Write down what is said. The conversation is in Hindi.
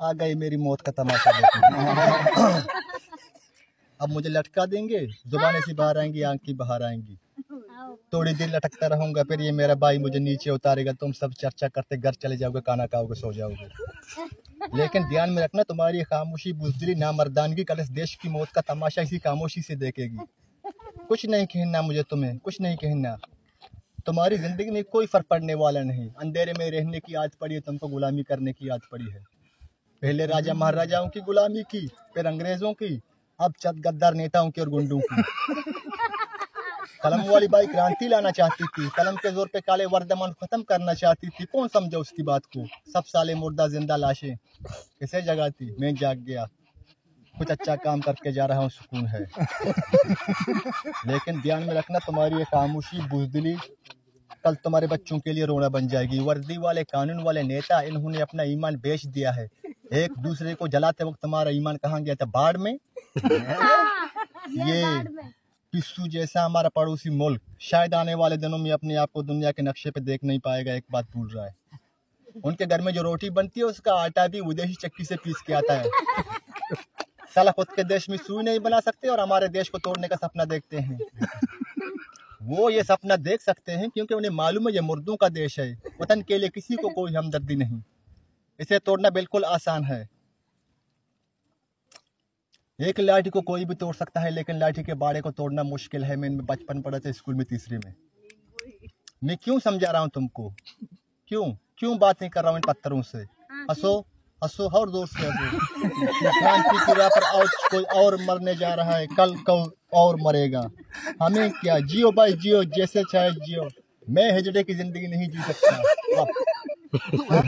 आ गई मेरी मौत का तमाशा देखने। अब मुझे लटका देंगे, जुबानें सी बाहर आएंगी, आंख की बाहर आएंगी। थोड़ी देर लटकता रहूंगा, फिर ये मेरा भाई मुझे नीचे उतारेगा, तुम सब चर्चा करते घर चले जाओगे, खाना खाओगे, सो जाओगे। लेकिन ध्यान में रखना, तुम्हारी खामोशी, बुज़दिली, नामर्दानगी कल इस देश की मौत का तमाशा इसी खामोशी से देखेगी। कुछ नहीं कहना मुझे, तुम्हें कुछ नहीं कहना। तुम्हारी जिंदगी में कोई फर्क पड़ने वाला नहीं। अंधेरे में रहने की आदत पड़ी है, तुमको गुलामी करने की आदत पड़ी है। पहले राजा महाराजाओं की गुलामी की, फिर अंग्रेजों की, अब चंद गद्दार नेताओं की और गुंडों की। कलम वाली बाई क्रांति लाना चाहती थी, कलम के जोर पे काले वर्दमान खत्म करना चाहती थी। कौन समझा उसकी बात को? सब साले मुर्दा जिंदा लाशें किसे जगाती? मैं जाग गया, कुछ अच्छा काम करके जा रहा हूँ, सुकून है। लेकिन ध्यान में रखना, तुम्हारी ये खामोशी, बुज़दिली कल तुम्हारे बच्चों के लिए रोना बन जाएगी। वर्दी वाले, कानून वाले नेता, इन्होंने अपना ईमान बेच दिया है। एक दूसरे को जलाते वक्त तुम्हारा ईमान कहाँ गया था? बाढ़ में। ये पिस्सू जैसा हमारा पड़ोसी मुल्क शायद आने वाले दिनों में अपने आप को दुनिया के नक्शे पे देख नहीं पाएगा। एक बात भूल रहा है, उनके घर में जो रोटी बनती है उसका आटा भी विदेशी चक्की से पीस के आता है। साला खुद के देश में सुई नहीं बना सकते और हमारे देश को तोड़ने का सपना देखते हैं। वो ये सपना देख सकते हैं क्योंकि उन्हें मालूम है ये मुर्दों का देश है। वतन के लिए किसी को कोई हमदर्दी नहीं। इसे तोड़ना बिल्कुल आसान है। एक लाठी को कोई भी तोड़ सकता है, लेकिन लाठी के बाड़े को तोड़ना मुश्किल है। मैं बचपन पढ़ा था स्कूल में, तीसरी में। मैं क्यों समझा रहा हूँ तुमको? क्यों बात नहीं कर रहा हूँ इन पत्थरों से? हंसो हंसो, और जोर से हंसो। क्रांति की राह पर आज कोई और मरने जा रहा है, कल कोई और मरेगा। हमें क्या, जियो भाई जियो, जैसे चाहे जियो। मैं हिजड़े की जिंदगी नहीं जी सकता।